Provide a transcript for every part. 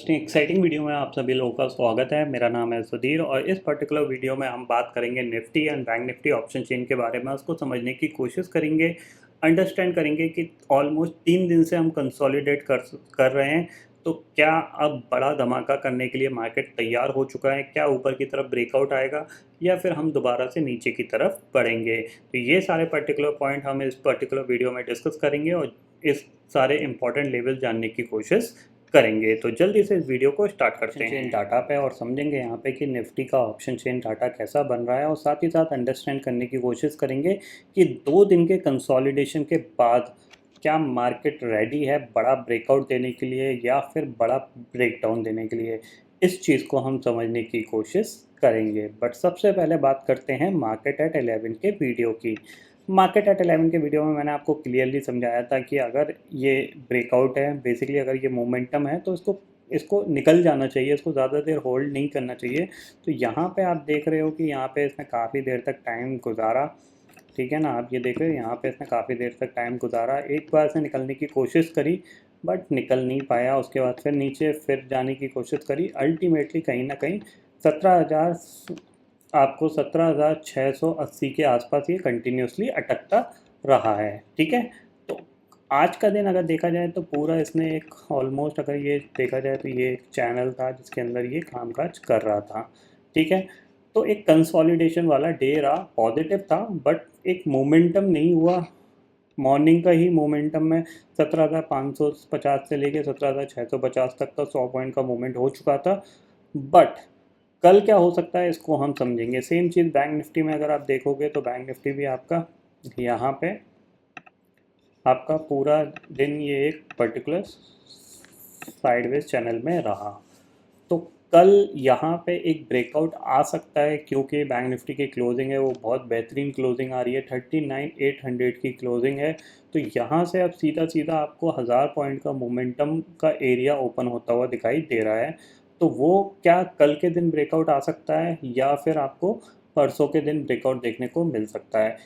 Interesting exciting video में आप सभी लोगों का स्वागत है। मेरा नाम है सुधीर और इस पर्टिकुलर वीडियो में हम बात करेंगे Nifty and bank Nifty option chain के बारे में। उसको समझने की कोशिश करेंगे, अंडरस्टैंड करेंगे कि ऑलमोस्ट 3 दिन से हम कंसोलिडेट कर रहे हैं। तो क्या अब बड़ा धमाका करने के लिए मार्केट तैयार हो चुका है? क्या ऊपर की तरफ ब्रेकआउट आएगा या फिर हम दोबारा से नीचे की तरफ बढ़ेंगे? तो ये सारे पर्टिकुलर पॉइंट हम इस पर्टिकुलर वीडियो में डिस्कस करेंगे और इस सारे इंपॉर्टेंट लेवल जानने की कोशिश करेंगे। तो जल्दी से इस वीडियो को स्टार्ट करते हैं चेन डाटा पे और समझेंगे यहाँ पे कि निफ्टी का ऑप्शन चेन डाटा कैसा बन रहा है और साथ ही साथ अंडरस्टैंड करने की कोशिश करेंगे कि 2 दिन के कंसोलिडेशन के बाद क्या मार्केट रेडी है बड़ा ब्रेकआउट देने के लिए या फिर बड़ा ब्रेकडाउन देने के लिए। इस चीज़ को हम समझने की कोशिश करेंगे। बट सबसे पहले बात करते हैं मार्केट एट 11 के वीडियो की। मार्केट एट 11 के वीडियो में मैंने आपको क्लियरली समझाया था कि अगर ये ब्रेकआउट है, बेसिकली अगर ये मोमेंटम है तो इसको इसको निकल जाना चाहिए, इसको ज़्यादा देर होल्ड नहीं करना चाहिए। तो यहाँ पे आप देख रहे हो कि यहाँ पे इसने काफ़ी देर तक टाइम गुजारा, ठीक है ना। आप ये देख रहे हो यहाँ पे इसने काफ़ी देर तक टाइम गुजारा, एक बार से निकलने की कोशिश करी बट निकल नहीं पाया। उसके बाद फिर नीचे फिर जाने की कोशिश करी, अल्टीमेटली कहीं ना कहीं 17,000 आपको 17,680 के आसपास ये कंटिन्यूसली अटकता रहा है, ठीक है। तो आज का दिन अगर देखा जाए तो पूरा इसने एक ऑलमोस्ट, अगर ये देखा जाए तो ये एक चैनल था जिसके अंदर ये कामकाज कर रहा था, ठीक है। तो एक कंसोलिडेशन वाला डे रहा, पॉजिटिव था बट एक मोमेंटम नहीं हुआ। मॉर्निंग का ही मोमेंटम में 17,550 से लेके 17,650 तक का 100 पॉइंट का मूवमेंट हो चुका था। बट कल क्या हो सकता है इसको हम समझेंगे। सेम चीज़ बैंक निफ्टी में अगर आप देखोगे तो बैंक निफ्टी भी आपका यहाँ पे आपका पूरा दिन ये एक पर्टिकुलर साइडवेज चैनल में रहा। तो कल यहाँ पे एक ब्रेकआउट आ सकता है क्योंकि बैंक निफ्टी की क्लोजिंग है वो बहुत बेहतरीन क्लोजिंग आ रही है, 39,800 की क्लोजिंग है। तो यहाँ से अब सीधा सीधा आपको 1000 पॉइंट का मोमेंटम का एरिया ओपन होता हुआ दिखाई दे रहा है। तो वो क्या कल के दिन ब्रेकआउट आ सकता है या फिर आपको परसों के दिन ब्रेकआउट देखने को मिल सकता है।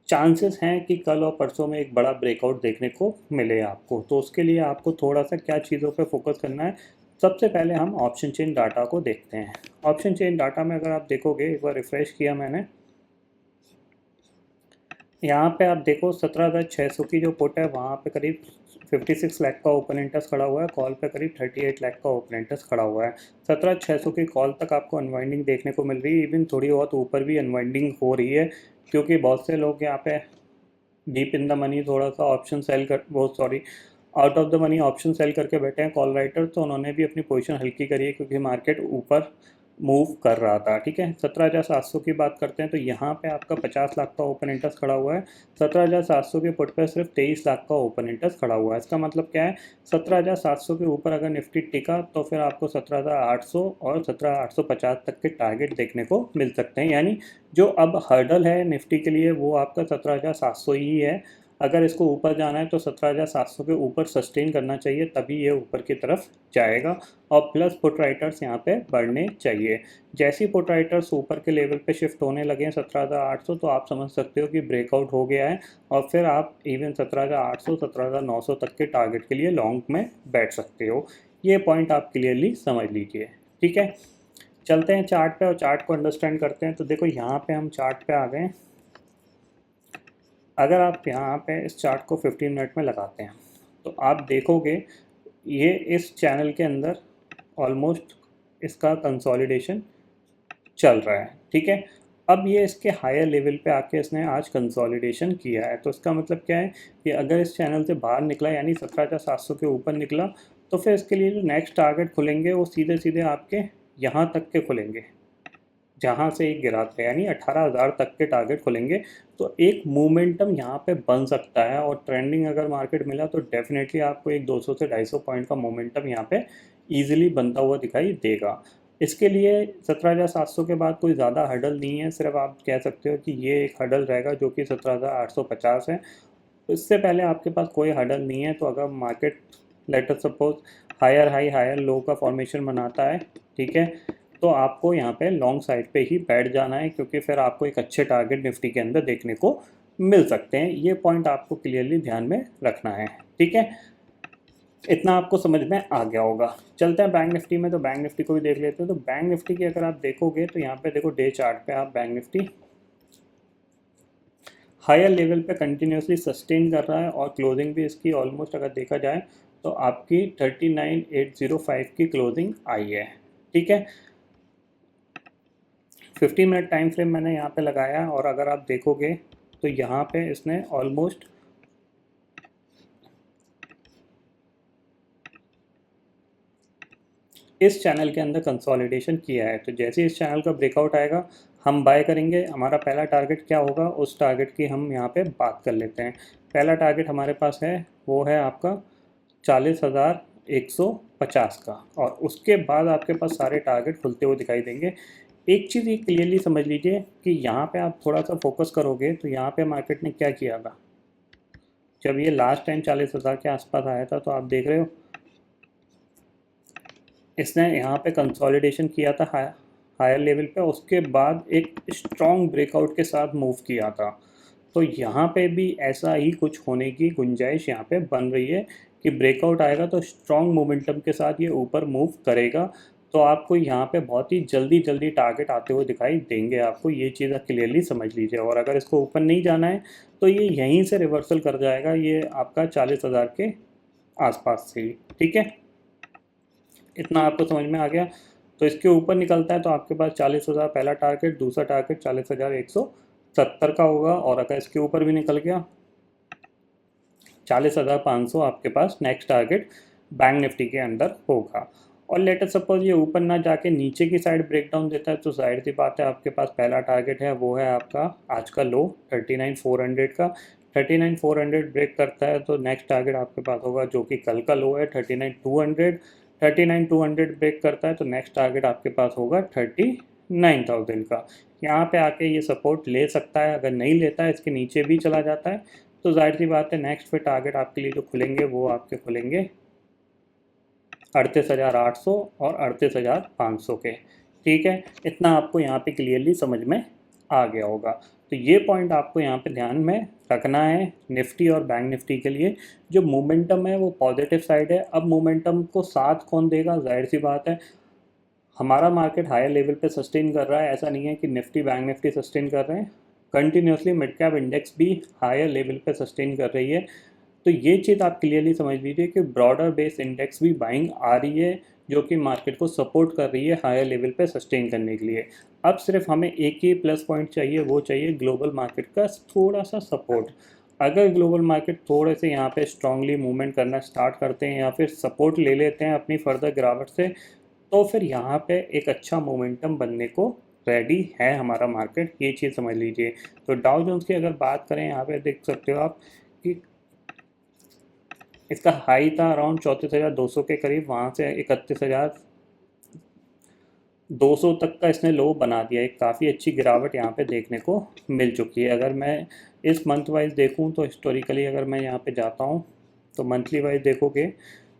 चांसेस हैं कि कल और परसों में एक बड़ा ब्रेकआउट देखने को मिले आपको। तो उसके लिए आपको थोड़ा सा क्या चीज़ों पे फोकस करना है। सबसे पहले हम ऑप्शन चेन डाटा को देखते हैं। ऑप्शन चेन डाटा में अगर आप देखोगे, एक बार रिफ़्रेश किया मैंने, यहाँ पे आप देखो 17,600 की जो पुट है वहाँ पे करीब 56 लाख का ओपन इंटरेस्ट खड़ा हुआ है, कॉल पे करीब 38 लाख का ओपन इंटरेस्ट खड़ा हुआ है। 17,600 की कॉल तक आपको अनवाइंडिंग देखने को मिल रही है, इवन थोड़ी बहुत ऊपर भी अनवाइंडिंग हो रही है क्योंकि बहुत से लोग यहाँ पे डीप इन द मनी थोड़ा सा ऑप्शन सेल कर, बहुत sorry, out of the money option sell करके बैठे हैं कॉल राइटर, तो उन्होंने भी अपनी पोजीशन हल्की करी है क्योंकि मार्केट ऊपर मूव कर रहा था, ठीक है। 17,700 की बात करते हैं तो यहाँ पे आपका 50 लाख का ओपन इंटरेस्ट खड़ा हुआ है। 17,700 के पुट पे सिर्फ 23 लाख का ओपन इंटरेस्ट खड़ा हुआ है। इसका मतलब क्या है, 17,700 के ऊपर अगर निफ्टी टिका तो फिर आपको 17,800 और 17,850 तक के टारगेट देखने को मिल सकते हैं। यानी जो अब हर्डल है निफ्टी के लिए वो आपका 17,700 ही है। अगर इसको ऊपर जाना है तो 17,700 के ऊपर सस्टेन करना चाहिए, तभी ये ऊपर की तरफ जाएगा। और प्लस पुट राइटर्स यहाँ पे बढ़ने चाहिए। जैसे ही पुट राइटर्स ऊपर के लेवल पे शिफ्ट होने लगे हैं 17,800, तो आप समझ सकते हो कि ब्रेकआउट हो गया है और फिर आप इवन 17,800 17,900 तक के टारगेट के लिए लॉन्ग में बैठ सकते हो। ये पॉइंट आप क्लियरली समझ लीजिए, ठीक है। चलते हैं चार्ट पे और चार्ट को अंडरस्टैंड करते हैं। तो देखो यहाँ पे हम चार्ट पे आ गए। अगर आप यहाँ पे इस चार्ट को 15 मिनट में लगाते हैं तो आप देखोगे ये इस चैनल के अंदर ऑलमोस्ट इसका कंसोलिडेशन चल रहा है, ठीक है। अब ये इसके हायर लेवल पे आके इसने आज कंसोलिडेशन किया है। तो इसका मतलब क्या है कि अगर इस चैनल से बाहर निकला यानी 17,700 के ऊपर निकला तो फिर इसके लिए जो नेक्स्ट टारगेट खुलेंगे वो सीधे सीधे आपके यहाँ तक के खुलेंगे जहाँ से एक गिरा था, यानी 18,000 तक के टारगेट खुलेंगे। तो एक मोमेंटम यहाँ पे बन सकता है और ट्रेंडिंग अगर मार्केट मिला तो डेफिनेटली आपको एक 200 से 250 पॉइंट का मोमेंटम यहाँ पे इजीली बनता हुआ दिखाई देगा। इसके लिए 17,700 के बाद कोई ज़्यादा हर्डल नहीं है, सिर्फ आप कह सकते हो कि ये एक हर्डल रहेगा जो कि 17,850 है। इससे पहले आपके पास कोई हर्डल नहीं है। तो अगर market let us suppose higher high higher low का फॉर्मेशन बनाता है, ठीक है, तो आपको यहाँ पे लॉन्ग साइड पे ही बैठ जाना है क्योंकि फिर आपको एक अच्छे टारगेट निफ्टी के अंदर देखने को मिल सकते हैं। ये पॉइंट आपको क्लियरली ध्यान में रखना है, ठीक है। इतना आपको समझ में आ गया होगा। चलते हैं बैंक निफ्टी में, तो बैंक निफ्टी को भी देख लेते हैं। तो बैंक निफ्टी की अगर आप देखोगे तो यहाँ पे देखो डे चार्ट पे आप बैंक निफ्टी हायर लेवल पे कंटिन्यूसली सस्टेन कर रहा है और क्लोजिंग भी इसकी ऑलमोस्ट अगर देखा जाए तो आपकी 39,805 की क्लोजिंग आई है। ठीक है, 15 मिनट टाइम फ्रेम मैंने यहाँ पे लगाया है और अगर आप देखोगे तो यहाँ पे इसने ऑलमोस्ट इस चैनल के अंदर कंसोलिडेशन किया है। तो जैसे इस चैनल का ब्रेकआउट आएगा हम बाय करेंगे। हमारा पहला टारगेट क्या होगा, उस टारगेट की हम यहाँ पे बात कर लेते हैं। पहला टारगेट हमारे पास है वो है आपका 40,150 का, और उसके बाद आपके पास सारे टारगेट खुलते हुए दिखाई देंगे। एक चीज़ ये क्लियरली समझ लीजिए कि यहाँ पे आप थोड़ा सा फोकस करोगे तो यहाँ पे मार्केट ने क्या किया था, जब ये लास्ट टाइम 40,000 के आसपास आया था तो आप देख रहे हो इसने यहाँ पे कंसोलिडेशन किया था हायर लेवल पे, उसके बाद एक स्ट्रॉन्ग ब्रेकआउट के साथ मूव किया था। तो यहाँ पे भी ऐसा ही कुछ होने की गुंजाइश यहाँ पे बन रही है कि ब्रेकआउट आएगा तो स्ट्रॉन्ग मोमेंटम के साथ ये ऊपर मूव करेगा। तो आपको यहाँ पे बहुत ही जल्दी जल्दी टारगेट आते हुए दिखाई देंगे, आपको ये चीज़ क्लियरली समझ लीजिए। और अगर इसको ऊपर नहीं जाना है तो ये यहीं से रिवर्सल कर जाएगा, ये आपका 40,000 के आसपास से ही। ठीक है, इतना आपको समझ में आ गया। तो इसके ऊपर निकलता है तो आपके पास 40,000 पहला टारगेट, दूसरा टारगेट 40,170 का होगा, और अगर इसके ऊपर भी निकल गया 40,500 आपके पास नेक्स्ट टारगेट बैंक निफ्टी के अंदर होगा। और लेटर सपोज ये ऊपर ना जाके नीचे की साइड ब्रेकडाउन देता है तो जाहिर सी बात है आपके पास पहला टारगेट है वो है आपका आज का लो 39,400 का। 39,400 ब्रेक करता है तो नेक्स्ट टारगेट आपके पास होगा जो कि कल का लो है 39,200। 39,200 ब्रेक करता है तो नेक्स्ट टारगेट आपके पास होगा 39,000 का। यहाँ पे आके ये सपोर्ट ले सकता है, अगर नहीं लेता है इसके नीचे भी चला जाता है तो जाहिर सी बात है नेक्स्ट फिर टारगेट आपके लिए जो खुलेंगे वो आपके खुलेंगे 38,800 और 38,500 के। ठीक है, इतना आपको यहाँ पे क्लियरली समझ में आ गया होगा। तो ये पॉइंट आपको यहाँ पे ध्यान में रखना है निफ्टी और बैंक निफ्टी के लिए। जो मोमेंटम है वो पॉजिटिव साइड है। अब मोमेंटम को साथ कौन देगा, जाहिर सी बात है हमारा मार्केट हायर लेवल पे सस्टेन कर रहा है। ऐसा नहीं है कि निफ्टी बैंक निफ्टी सस्टेन कर रहे हैं, कंटिन्यूसली मिड कैप इंडेक्स भी हायर लेवल पे सस्टेन कर रही है। तो ये चीज़ आप क्लियरली समझ लीजिए कि ब्रॉडर बेस इंडेक्स भी बाइंग आ रही है जो कि मार्केट को सपोर्ट कर रही है हायर लेवल पे सस्टेन करने के लिए। अब सिर्फ हमें एक ही प्लस पॉइंट चाहिए, वो चाहिए ग्लोबल मार्केट का थोड़ा सा सपोर्ट। अगर ग्लोबल मार्केट थोड़े से यहाँ पे स्ट्रांगली मूवमेंट करना स्टार्ट करते हैं या फिर सपोर्ट ले लेते हैं अपनी फर्दर गिरावट से, तो फिर यहाँ पे एक अच्छा मोमेंटम बनने को रेडी है हमारा मार्केट, ये चीज़ समझ लीजिए। तो डाउ जोन्स की अगर बात करें यहाँ पे देख सकते हो आप कि इसका हाई था अराउंड 34,200 के करीब, वहाँ से 31,200 तक का इसने लो बना दिया। एक काफ़ी अच्छी गिरावट यहाँ पे देखने को मिल चुकी है। अगर मैं इस मंथ वाइज देखूँ तो हिस्टोरिकली अगर मैं यहाँ पे जाता हूँ तो मंथली वाइज देखोगे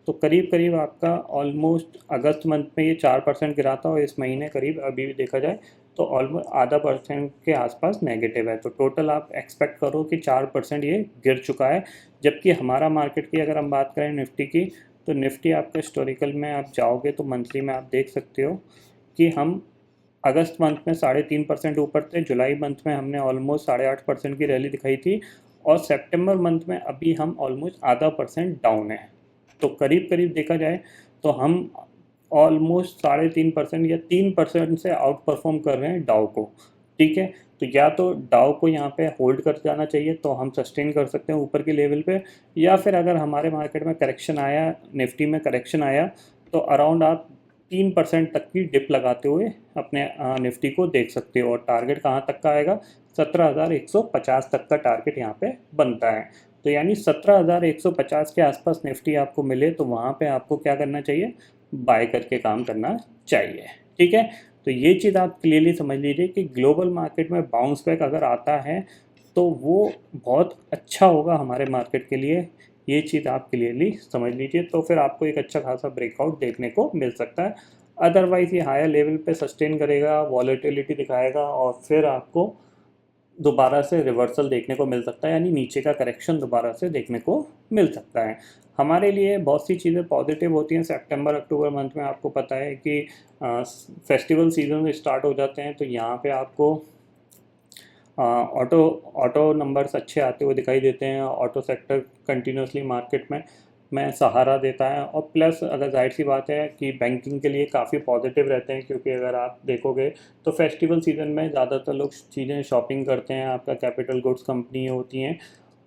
तो करीब करीब आपका ऑलमोस्ट अगस्त मंथ में ये 4% गिरा था और इस महीने करीब अभी भी देखा जाए तो ऑलमोस्ट आधा परसेंट के आसपास नेगेटिव है। तो टोटल आप एक्सपेक्ट करो कि 4% ये गिर चुका है। जबकि हमारा मार्केट की अगर हम बात करें निफ्टी की, तो निफ्टी आपका हिस्टोरिकल में आप जाओगे तो मंथली में आप देख सकते हो कि हम अगस्त मंथ में 3.5% ऊपर थे, जुलाई मंथ में हमने ऑलमोस्ट 8.5% की रैली दिखाई थी, और सितंबर मंथ में अभी हम ऑलमोस्ट आधा परसेंट डाउन है। तो करीब करीब देखा जाए तो हम ऑलमोस्ट 3.5% या 3% से आउट परफॉर्म कर रहे हैं डाउ को। ठीक है, तो या तो डाउ को यहाँ पे होल्ड कर जाना चाहिए तो हम सस्टेन कर सकते हैं ऊपर के लेवल पे, या फिर अगर हमारे मार्केट में करेक्शन आया, निफ्टी में करेक्शन आया, तो अराउंड आप 3% तक की डिप लगाते हुए अपने निफ्टी को देख सकते हो। और टारगेट कहाँ तक का आएगा, 17,150 तक का टारगेट यहाँ पे बनता है। तो यानी 17,150 के आसपास निफ्टी आपको मिले तो वहाँ पे आपको क्या करना चाहिए, बाय करके काम करना चाहिए। ठीक है, तो ये चीज़ आप क्लियरली समझ लीजिए कि ग्लोबल मार्केट में बाउंस बैक अगर आता है तो वो बहुत अच्छा होगा हमारे मार्केट के लिए। ये चीज़ आप क्लियरली समझ लीजिए, तो फिर आपको एक अच्छा खासा ब्रेकआउट देखने को मिल सकता है। अदरवाइज़ ये हायर लेवल पे सस्टेन करेगा, वॉलेटिलिटी दिखाएगा और फिर आपको दोबारा से रिवर्सल देखने को मिल सकता है, यानी नीचे का करेक्शन दोबारा से देखने को मिल सकता है। हमारे लिए बहुत सी चीज़ें पॉजिटिव होती हैं। सितंबर अक्टूबर मंथ में आपको पता है कि फेस्टिवल सीजन स्टार्ट हो जाते हैं, तो यहाँ पे आपको ऑटो ऑटो नंबर्स अच्छे आते हुए दिखाई देते हैं। ऑटो सेक्टर कंटिन्यूसली मार्केट में सहारा देता है, और प्लस अगर जाहिर सी बात है कि बैंकिंग के लिए काफ़ी पॉजिटिव रहते हैं, क्योंकि अगर आप देखोगे तो फेस्टिवल सीजन में ज़्यादातर लोग चीज़ें शॉपिंग करते हैं। आपका कैपिटल गुड्स कंपनी होती हैं,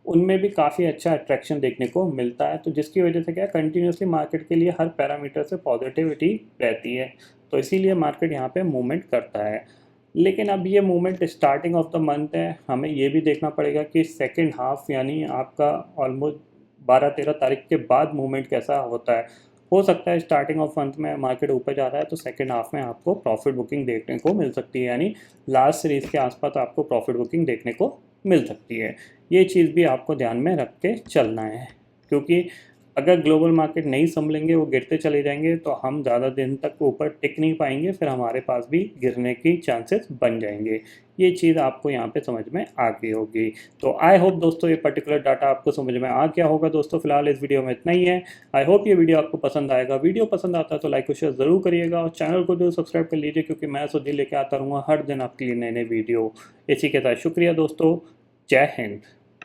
उनमें भी काफ़ी अच्छा अट्रैक्शन देखने को मिलता है, तो जिसकी वजह से क्या है, कंटिन्यूसली मार्केट के लिए हर पैरामीटर से पॉजिटिविटी रहती है, तो इसीलिए मार्केट यहाँ पे मूवमेंट करता है। लेकिन अब ये movement starting of the month है, हमें ये भी देखना पड़ेगा कि सेकेंड हाफ यानी आपका ऑलमोस्ट 12-13 तारीख के बाद मूवमेंट कैसा होता है। हो सकता है स्टार्टिंग ऑफ मंथ में मार्केट ऊपर जा रहा है तो सेकेंड हाफ में आपको प्रॉफिट बुकिंग देखने को मिल सकती है, यानी लास्ट सीरीज़ के आसपास आपको प्रॉफिट बुकिंग देखने को मिल सकती है। ये चीज़ भी आपको ध्यान में रख के चलना है, क्योंकि अगर ग्लोबल मार्केट नहीं संभलेंगे, वो गिरते चले जाएंगे, तो हम ज़्यादा दिन तक ऊपर टिक नहीं पाएंगे, फिर हमारे पास भी गिरने की चांसेस बन जाएंगे। ये चीज़ आपको यहाँ पे समझ में आ गई होगी। तो आई होप दोस्तों ये पर्टिकुलर डाटा आपको समझ में आ गया होगा। दोस्तों फिलहाल इस वीडियो में इतना ही है। आई होप ये वीडियो आपको पसंद आएगा। वीडियो पसंद आता है तो लाइक और शेयर ज़रूर करिएगा, और चैनल को जो सब्सक्राइब कर लीजिए, क्योंकि मैं सुधीर लेके आता रहूँगा हर दिन आपके लिए नए नए वीडियो। इसी के साथ शुक्रिया दोस्तों, जय हिंद।